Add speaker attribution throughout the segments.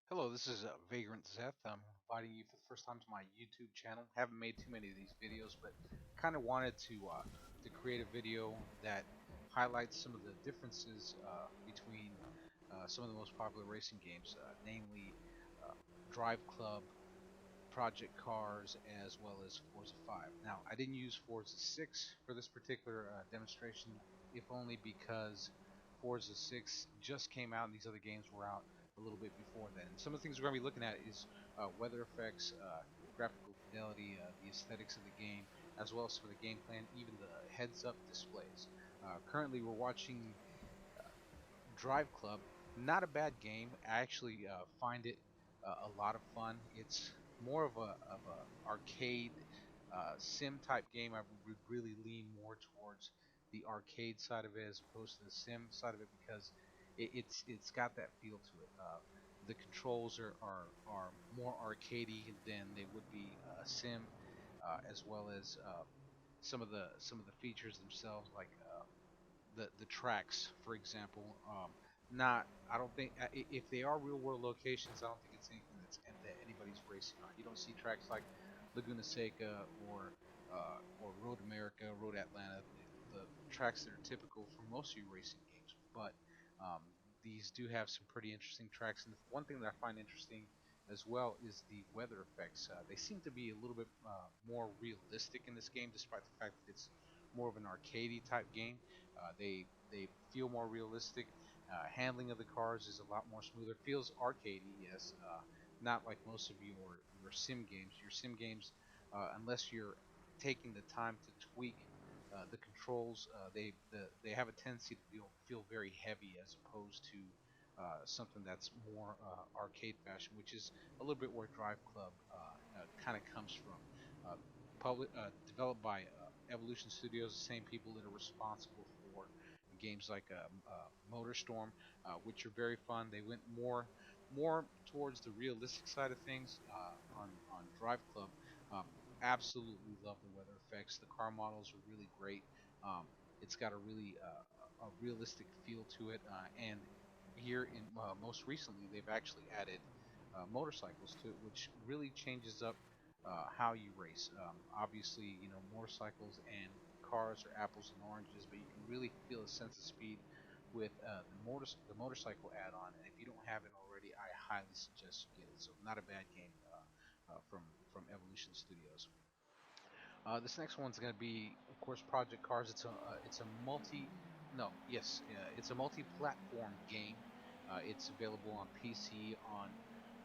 Speaker 1: Hello, this is Vagrant Zeth. I'm inviting you for the first time to my YouTube channel. Haven't made too many of these videos, but kind of wanted to create a video that highlights some of the differences between some of the most popular racing games, namely uh, Drive Club, Project Cars, as well as Forza 5. Now, I didn't use Forza 6 for this particular demonstration, if only because Forza 6 just came out and these other games were out a little bit before then. And some of the things we're going to be looking at is weather effects, graphical fidelity, the aesthetics of the game, as well as some of the gameplay and even the heads-up displays. Currently, we're watching Drive Club. Not a bad game. I actually find it a lot of fun. It's more of a arcade sim type game. I would really lean more towards the arcade side of it as opposed to the sim side of it because it's got that feel to it. The controls are more arcadey than they would be a sim, as well as some of the features themselves, like the tracks, for example. Not I don't think if they are real world locations, I don't think it's anything that anybody's racing on. You don't see tracks like Laguna Seca or Road America, Road Atlanta, the tracks that are typical for most of your racing games. But um, these do have some pretty interesting tracks. And one thing that I find interesting as well is the weather effects. They seem to be a little bit more realistic in this game, despite the fact that it's more of an arcadey type game. They feel more realistic. Handling of the cars is a lot more smoother. Feels arcadey, yes. Not like most of your sim games. Your sim games, unless you're taking the time to tweak the controls, they have a tendency to feel very heavy as opposed to something that's more arcade fashion, which is a little bit where Drive Club kind of comes from. Uh, Developed by Evolution Studios, the same people that are responsible for games like MotorStorm, which are very fun. They went more towards the realistic side of things on Drive Club. Absolutely love the weather effects. The car models are really great. Um, it's got a realistic feel to it, and here in most recently they've actually added motorcycles to it, which really changes up how you race. Obviously, motorcycles and cars are apples and oranges, but you can really feel a sense of speed with the motorcycle add-on. And if you don't have it already, I highly suggest you get it. So not a bad game from Evolution Studios. This next one's going to be, of course, Project Cars. It's a multi no yes it's a multi-platform game. It's available on PC, on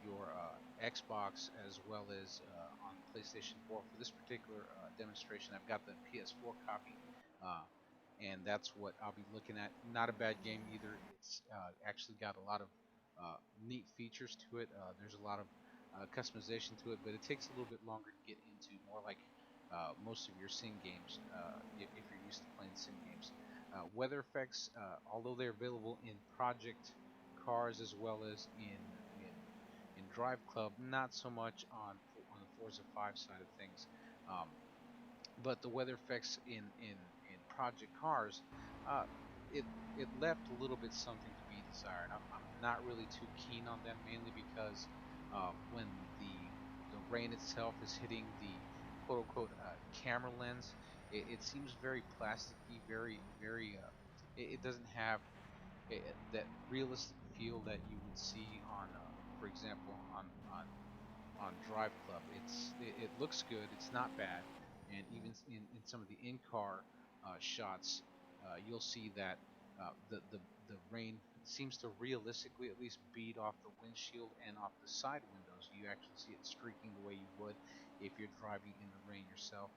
Speaker 1: your Xbox, as well as on PlayStation 4. For this particular demonstration, I've got the PS4 copy, uh, and that's what I'll be looking at. Not a bad game either. It's actually got a lot of neat features to it. There's a lot of customization to it, but it takes a little bit longer to get into. More like most of your sim games, if you're used to playing sim games. Weather effects, although they're available in Project Cars as well as in Drive Club, not so much on the Forza 5 side of things. Um, but the weather effects in Project Cars, uh, it left a little bit something to be desired. I'm not really too keen on them, mainly because when the rain itself is hitting the quote unquote camera lens, it seems very plasticky, very it doesn't have that realistic feel that you would see on for example on Drive Club. It looks good. It's not bad, and even in some of the in-car shots, you'll see that the rain seems to realistically at least bead off the windshield and off the side windows. You actually see it streaking the way you would if you're driving in the rain yourself.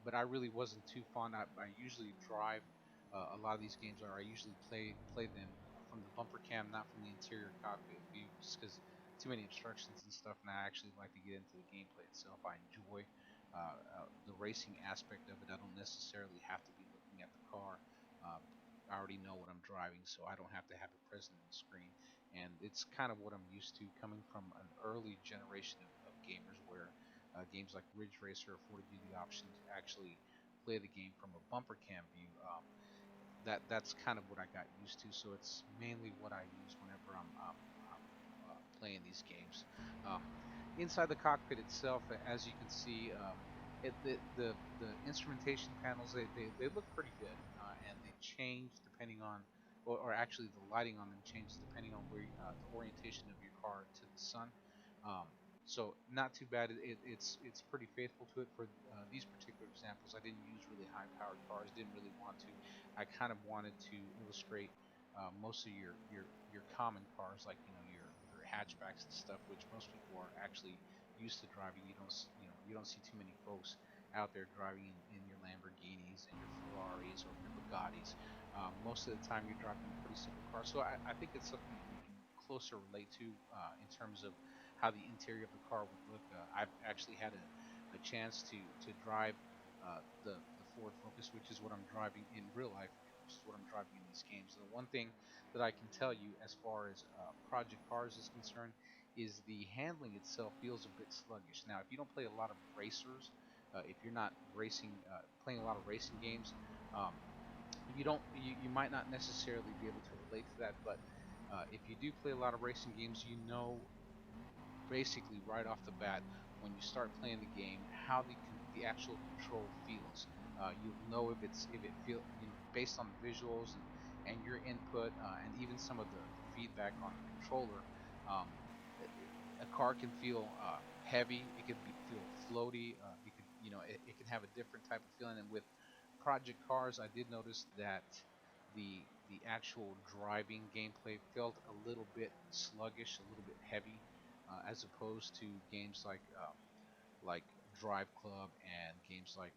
Speaker 1: But I really wasn't too fond. I usually drive a lot of these games, or I usually play them from the bumper cam, not from the interior cockpit view, just because too many obstructions and stuff, and I actually like to get into the gameplay itself. I enjoy the racing aspect of it. I don't necessarily have to be looking at the car. Uh, I already know what I'm driving, so I don't have to have it present on the screen. And it's kind of what I'm used to, coming from an early generation of gamers where games like Ridge Racer or 40 Duty Options actually play the game from a bumper cam view. That's kind of what I got used to. So it's mainly what I use whenever I'm playing these games. Um, Inside the cockpit itself, as you can see, the instrumentation panels they look pretty good, and they change depending on, or actually the lighting on them changes depending on where the orientation of your car to the sun. Um, so not too bad. It's pretty faithful to it for these particular examples. I didn't use really high powered cars. Didn't really want to. I kind of wanted to illustrate most of your common cars, like your hatchbacks and stuff, which most people are actually used to driving. You don't see too many folks out there driving in your Lamborghinis and your Ferraris or your Bugattis. Most of the time, you're driving a pretty simple car. So I think it's something that we can closer relate to in terms of how the interior of the car would look. I've actually had a chance to drive the Ford Focus, which is what I'm driving in real life, which is what I'm driving in these games. And the one thing that I can tell you as far as Project Cars is concerned is the handling itself feels a bit sluggish. Now, if you don't play a lot of racers, if you're not racing, playing a lot of racing games, um, you might not necessarily be able to relate to that. But if you do play a lot of racing games, you know basically right off the bat when you start playing the game how the actual control feels. You'll know if it feel based on the visuals and your input and even some of the feedback on the controller. Um, a car can feel heavy. It can feel floaty. It can have a different type of feeling. And with Project Cars, I did notice that the actual driving gameplay felt a little bit sluggish, a little bit heavy, as opposed to games like Drive Club and games like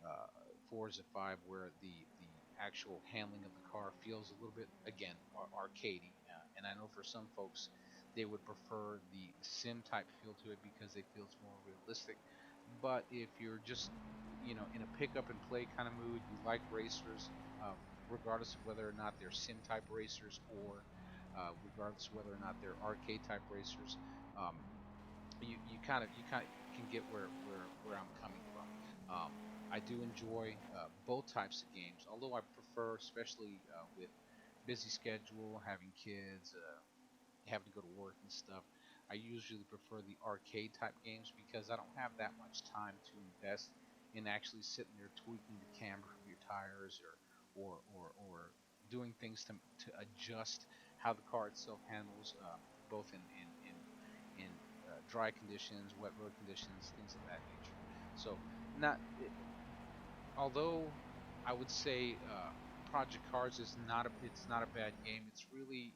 Speaker 1: uh, Forza 5, where the actual handling of the car feels a little bit, again, arcadey. And I know for some folks they would prefer the sim type feel to it because it feels more realistic. But if you're just in a pick up and play kind of mood, you like racers, uh, regardless of whether or not they're sim type racers or regardless of whether or not they're arcade type racers. Um, you kind of can get where I'm coming from. I do enjoy both types of games, although I prefer, especially with busy schedule, having kids, having to go to work and stuff. I usually prefer the arcade type games because I don't have that much time to invest in actually sitting there tweaking the camber of your tires or doing things to adjust how the car itself handles, both in dry conditions, wet road conditions, things of that nature. So, not although I would say Project Cars is not a bad game. It's really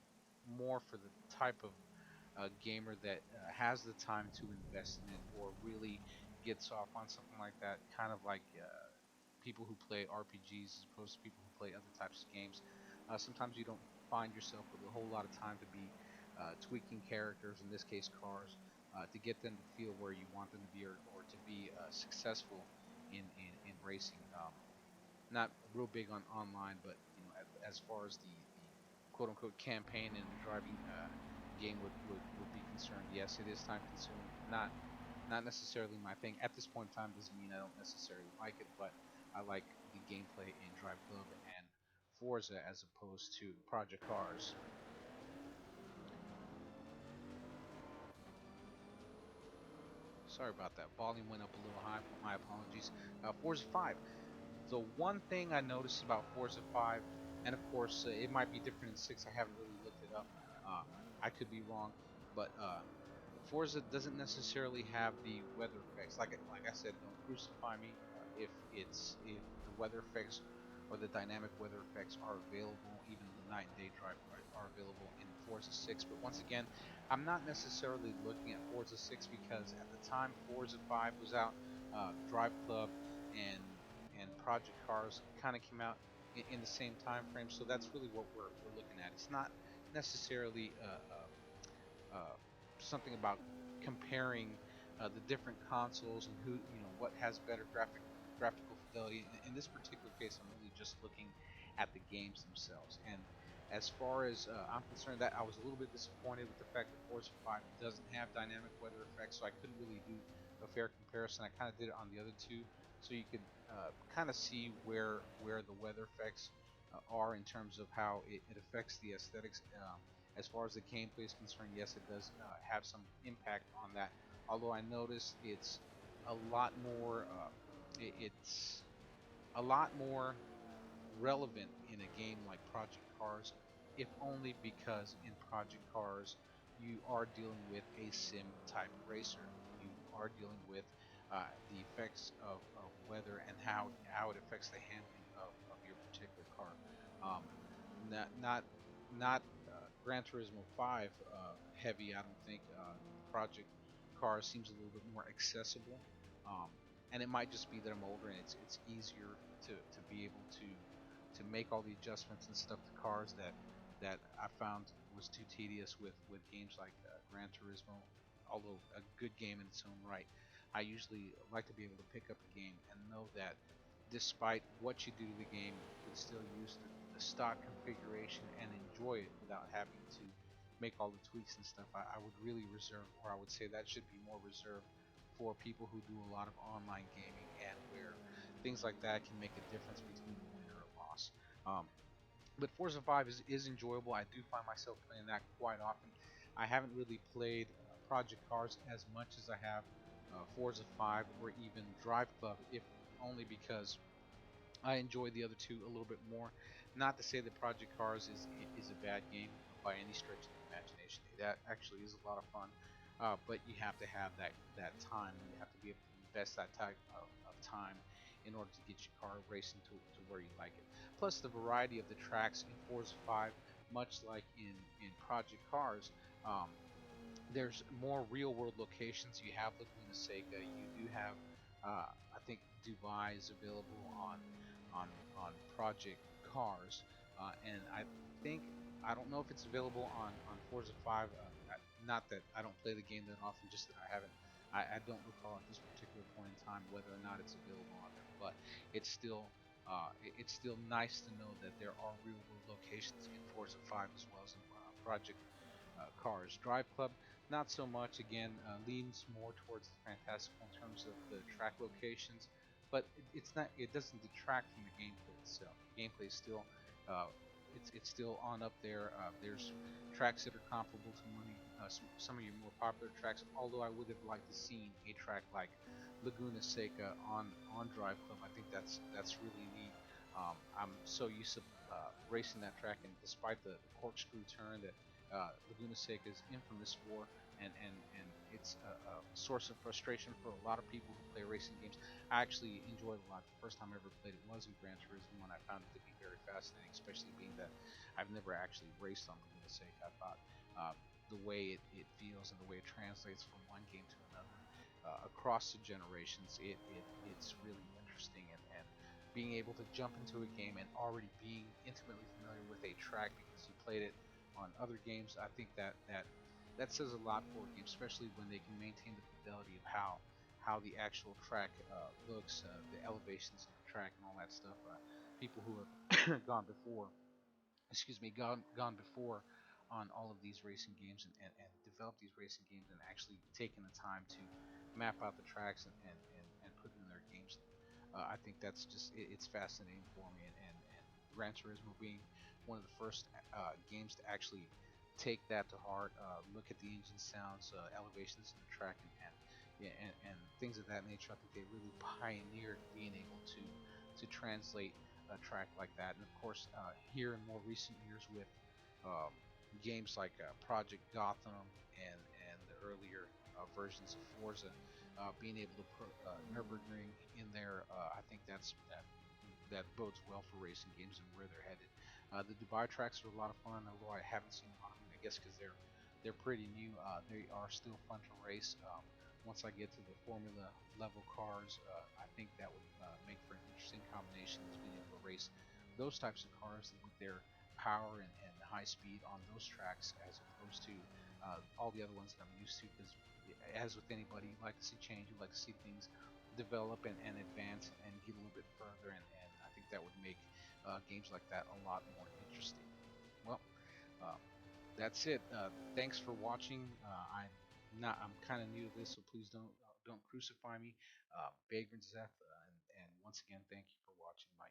Speaker 1: more for the type of gamer that has the time to invest in it or really gets off on something like that. Kind of like people who play RPGs as opposed to people who play other types of games. Sometimes you don't find yourself with a whole lot of time to be tweaking characters, in this case cars, to get them to feel where you want them to be or to be successful in racing. Not real big on online, but as far as the quote unquote campaign in the driving game would be concerned, yes, it is time consuming. Not necessarily my thing at this point in time. Doesn't mean I don't necessarily like it, but I like the gameplay in Drive Club and Forza as opposed to Project Cars. Sorry about that. Volume went up a little high. My apologies. Forza 5. The one thing I noticed about Forza 5, and of course it might be different in 6. I haven't really looked it up. Uh, I could be wrong, but Forza doesn't necessarily have the weather effects. Like I said, don't crucify me if the weather effects or the dynamic weather effects are available, even the night and day drive are available in Forza 6. But once again, I'm not necessarily looking at Forza 6 because at the time Forza 5 was out, Drive Club and Project Cars kind of came out in the same time frame. So that's really what we're looking at. It's not necessarily something about comparing the different consoles and who what has better graphical fidelity. In this particular case, I'm really just looking at the games themselves. And as far as I'm concerned, that I was a little bit disappointed with the fact that Forza 5 doesn't have dynamic weather effects, so I couldn't really do a fair comparison. I kind of did it on the other two, so you could kind of see where the weather effects are in terms of how it affects the aesthetics. As far as the gameplay is concerned, yes, it does have some impact on that. Although I noticed it's a lot more, it's a lot more relevant in a game like Project Cars, if only because in Project Cars you are dealing with a sim type racer. You are dealing with the effects of weather and how it affects the handling of your particular car. Um, not Gran Turismo 5 heavy. I don't think Project Cars seems a little bit more accessible. Um, and it might just be that I'm older and it's easier to be able to make all the adjustments and stuff to cars that I found was too tedious with games like Gran Turismo. Although a good game in its own right, I usually like to be able to pick up a game and know that despite what you do to the game, you can still use the stock configuration and enjoy it without having to make all the tweaks and stuff. I would really reserve, or I would say that should be more reserved for people who do a lot of online gaming and where things like that can make a difference between a win or a loss. Um, but Forza 5 is enjoyable. I do find myself playing that quite often. I haven't really played Project Cars as much as I have Forza 5 or even Drive Club, if only because I enjoy the other two a little bit more. Not to say that Project Cars is a bad game by any stretch of the imagination. That actually is a lot of fun, but you have to have that time. You have to be able to invest that type of time in order to get your car racing to where you like it. Plus, the variety of the tracks in Forza 5, much like in Project Cars, um, there's more real world locations. You have Laguna Seca. You do have, I think Dubai is available on Project Cars, and think I don't know if it's available on Forza 5. Not that I don't play the game that often, just that I haven't. I don't recall at this particular point in time whether or not it's available on there, but it's still. It's still nice to know that there are real world locations in Forza 5 as well as in Project Cars. Drive Club, not so much. Again, leans more towards the fantastical in terms of the track locations, but it's not. It doesn't detract from the gameplay itself. The gameplay is still, uh, it's still on up there. There's tracks that are comparable to some of your more popular tracks. Although I would have liked to seen a track like Laguna Seca on Drive Club. I think that's really neat. I'm so used to racing that track, and despite the corkscrew turn that Laguna Seca is infamous for, and it's a source of frustration for a lot of people who play racing games. I actually enjoyed it a lot. The first time I ever played it was in Gran Turismo, and I found it to be very fascinating, especially being that I've never actually raced on Laguna Seca. I thought the way it feels and the way it translates from one game to another across the generations, it's really interesting, and being able to jump into a game and already being intimately familiar with a track because you played it on other games. I think that says a lot for a game, especially when they can maintain the fidelity of how the actual track looks, the elevations of the track, and all that stuff. People who have gone before, excuse me, gone before on all of these racing games and developed these racing games and actually taken the time to map out the tracks and put it in their games. I think that's just it's fascinating for me, and Gran Turismo being one of the first games to actually take that to heart, look at the engine sounds, elevations in the track, and yeah, and things of that nature. I think they really pioneered being able to translate a track like that. And of course, here in more recent years with um, games like Project Gotham and the earlier versions of Forza, being able to put Nurburgring in there, I think that bodes well for racing games and where they're headed. The Dubai tracks are a lot of fun, although I haven't seen a lot of them. I guess because they're pretty new. They are still fun to race. Once I get to the Formula level cars, I think that would make for an interesting combination is being able to race those types of cars with their power and high speed on those tracks as opposed to all the other ones that I'm used to. Because as with anybody, you like to see change, you like to see things develop and advance and get a little bit further, and I think that would make games like that a lot more interesting. Well, uh, that's it. Thanks for watching. I'm kind of new to this, so please don't crucify me. Vagrant Zeth, and once again, thank you for watching my